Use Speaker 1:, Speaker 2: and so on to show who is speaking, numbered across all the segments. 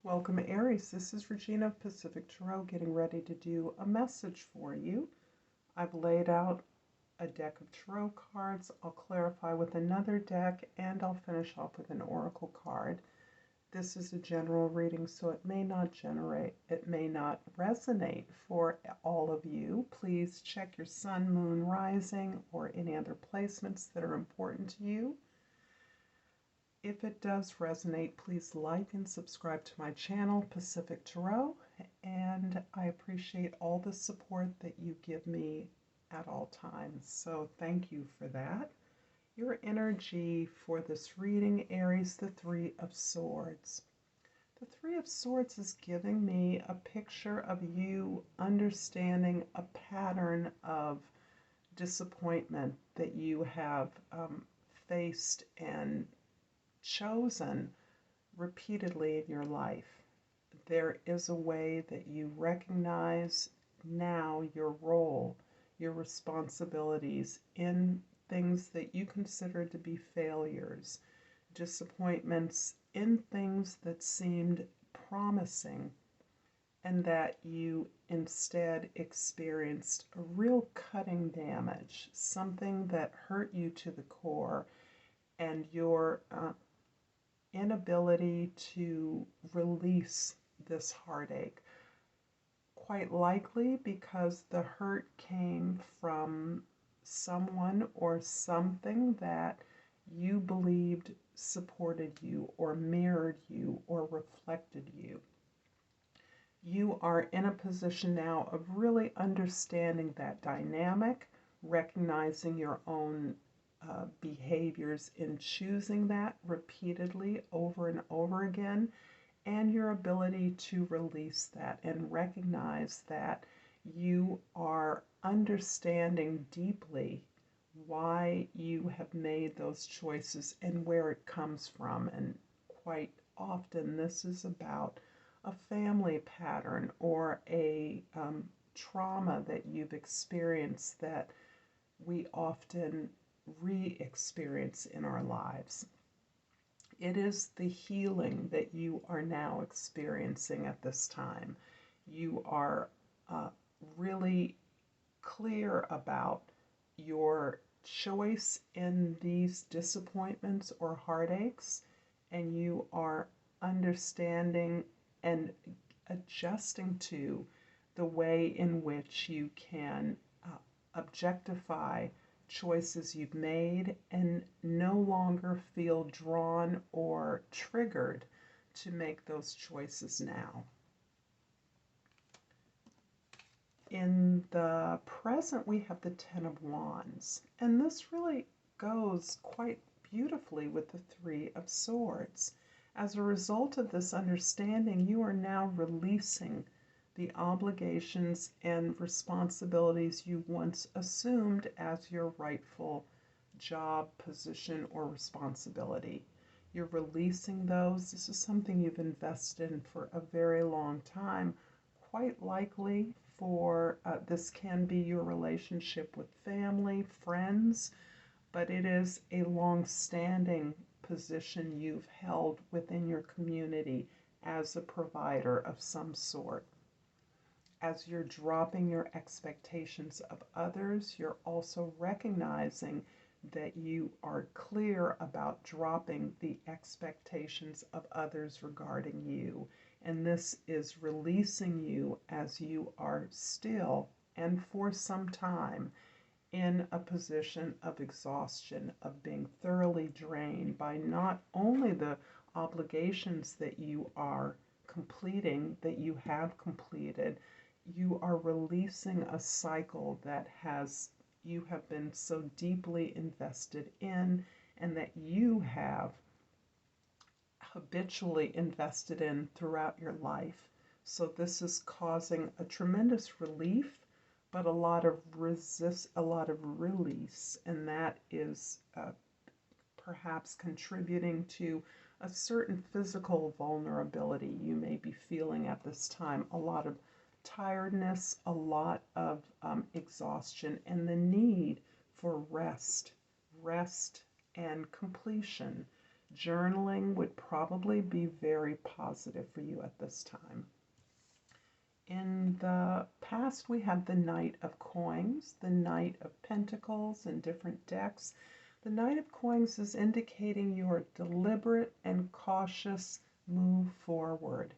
Speaker 1: Welcome, Aries. This is Regina of Pacific Tarot getting ready to do a message for you. I've laid out a deck of tarot cards. I'll clarify with another deck, and I'll finish off with an oracle card. This is a general reading, so it may not resonate for all of you. Please check your sun, moon, rising, or any other placements that are important to you. If it does resonate, please like and subscribe to my channel, Pacific Tarot, and I appreciate all the support that you give me at all times. So thank you for that. Your energy for this reading, Aries, the Three of Swords. The Three of Swords is giving me a picture of you understanding a pattern of disappointment that you have faced and chosen repeatedly in your life. There is a way that you recognize now your role, your responsibilities in things that you consider to be failures, disappointments in things that seemed promising, and that you instead experienced a real cutting damage, something that hurt you to the core, and your inability to release this heartache. Quite likely because the hurt came from someone or something that you believed supported you or mirrored you or reflected you. You are in a position now of really understanding that dynamic, recognizing your own behaviors in choosing that repeatedly over and over again, and your ability to release that and recognize that you are understanding deeply why you have made those choices and where it comes from. And quite often this is about a family pattern or a trauma that you've experienced that we often re-experience in our lives. It is the healing that you are now experiencing at this time. You are really clear about your choice in these disappointments or heartaches, and you are understanding and adjusting to the way in which you can objectify choices you've made and no longer feel drawn or triggered to make those choices now. In the present, we have the Ten of Wands, and this really goes quite beautifully with the Three of Swords. As a result of this understanding, you are now releasing the obligations and responsibilities you once assumed as your rightful job, position, or responsibility. You're releasing those. This is something you've invested in for a very long time. Quite likely for this can be your relationship with family, friends, but it is a long-standing position you've held within your community as a provider of some sort. As you're dropping your expectations of others, you're also recognizing that you are clear about dropping the expectations of others regarding you. And this is releasing you as you are still, and for some time, in a position of exhaustion, of being thoroughly drained by not only the obligations that you are completing, that you have completed, you are releasing a cycle that you have been so deeply invested in and that you have habitually invested in throughout your life. So this is causing a tremendous relief, but a lot of release, and that is perhaps contributing to a certain physical vulnerability you may be feeling at this time. A lot of tiredness, a lot of exhaustion, and the need for rest and completion. Journaling would probably be very positive for you at this time. In the past, we have the Knight of Coins, the Knight of Pentacles in different decks. The Knight of Coins is indicating your deliberate and cautious move forward.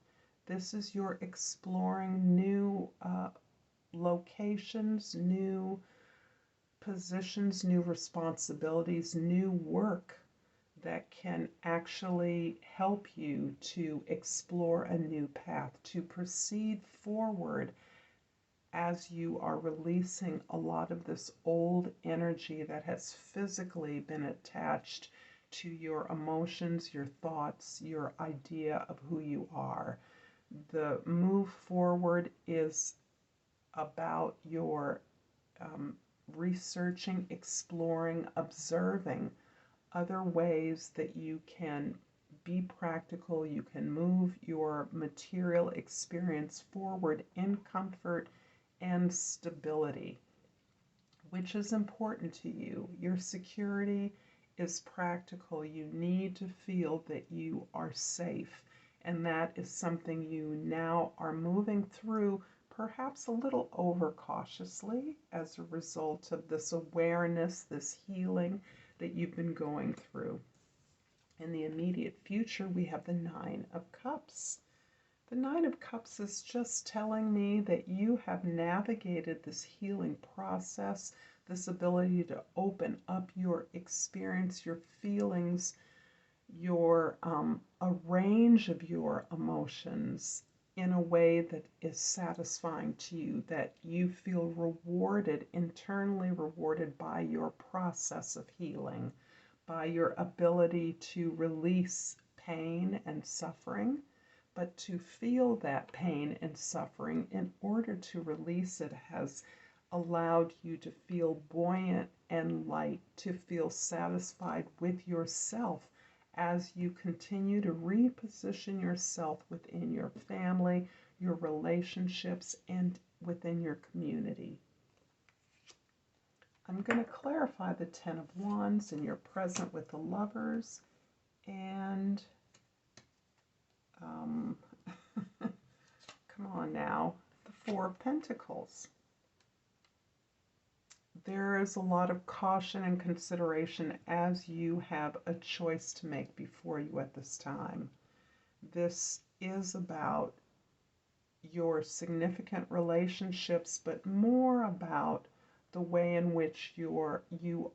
Speaker 1: This is your exploring new locations, new positions, new responsibilities, new work that can actually help you to explore a new path, to proceed forward as you are releasing a lot of this old energy that has physically been attached to your emotions, your thoughts, your idea of who you are. The move forward is about your researching, exploring, observing other ways that you can be practical, you can move your material experience forward in comfort and stability, which is important to you. Your security is practical. You need to feel that you are safe, and that is something you now are moving through, perhaps a little overcautiously as a result of this awareness, this healing that you've been going through. In the immediate future, we have the Nine of Cups. The Nine of Cups is just telling me that you have navigated this healing process, this ability to open up your experience, your feelings, your a range of your emotions in a way that is satisfying to you, that you feel rewarded, internally rewarded by your process of healing, by your ability to release pain and suffering. But to feel that pain and suffering, in order to release it, has allowed you to feel buoyant and light, to feel satisfied with yourself as you continue to reposition yourself within your family, your relationships, and within your community. I'm going to clarify the Ten of Wands and your present with the Lovers, and come on now, the Four of Pentacles. There is a lot of caution and consideration as you have a choice to make before you at this time. This is about your significant relationships, but more about the way in which you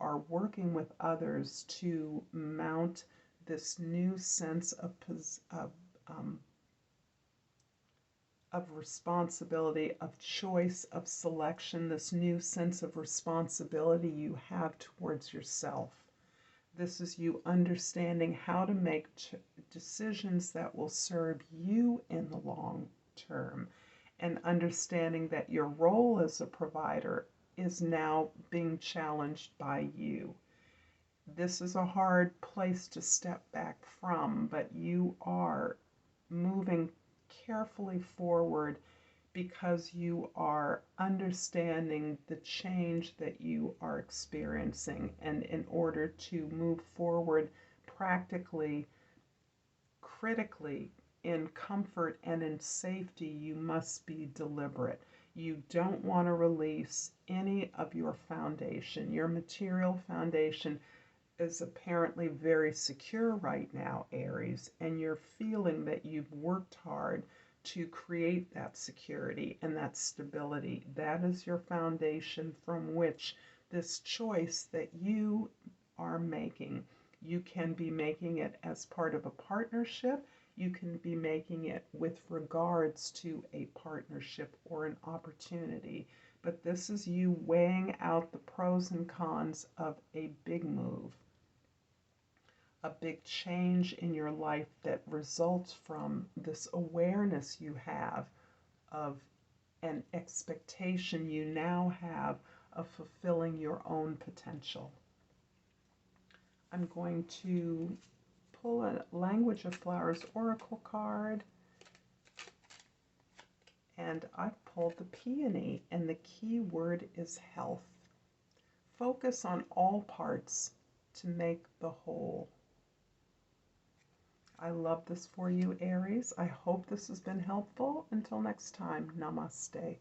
Speaker 1: are working with others to mount this new sense of responsibility, of choice, of selection, this new sense of responsibility you have towards yourself. This is you understanding how to make decisions that will serve you in the long term, and understanding that your role as a provider is now being challenged by you. This is a hard place to step back from, but you are moving carefully forward because you are understanding the change that you are experiencing. And in order to move forward practically, critically, in comfort and in safety, you must be deliberate. You don't want to release any of your foundation. Your material foundation is apparently very secure right now, Aries, and you're feeling that you've worked hard to create that security and that stability. That is your foundation from which this choice that you are making, you can be making it as part of a partnership. You can be making it with regards to a partnership or an opportunity. But this is you weighing out the pros and cons of a big move, a big change in your life that results from this awareness you have of an expectation you now have of fulfilling your own potential. I'm going to pull a Language of Flowers Oracle card, and I've pulled the Peony, and the key word is health. Focus on all parts to make the whole. I love this for you, Aries. I hope this has been helpful. Until next time, namaste.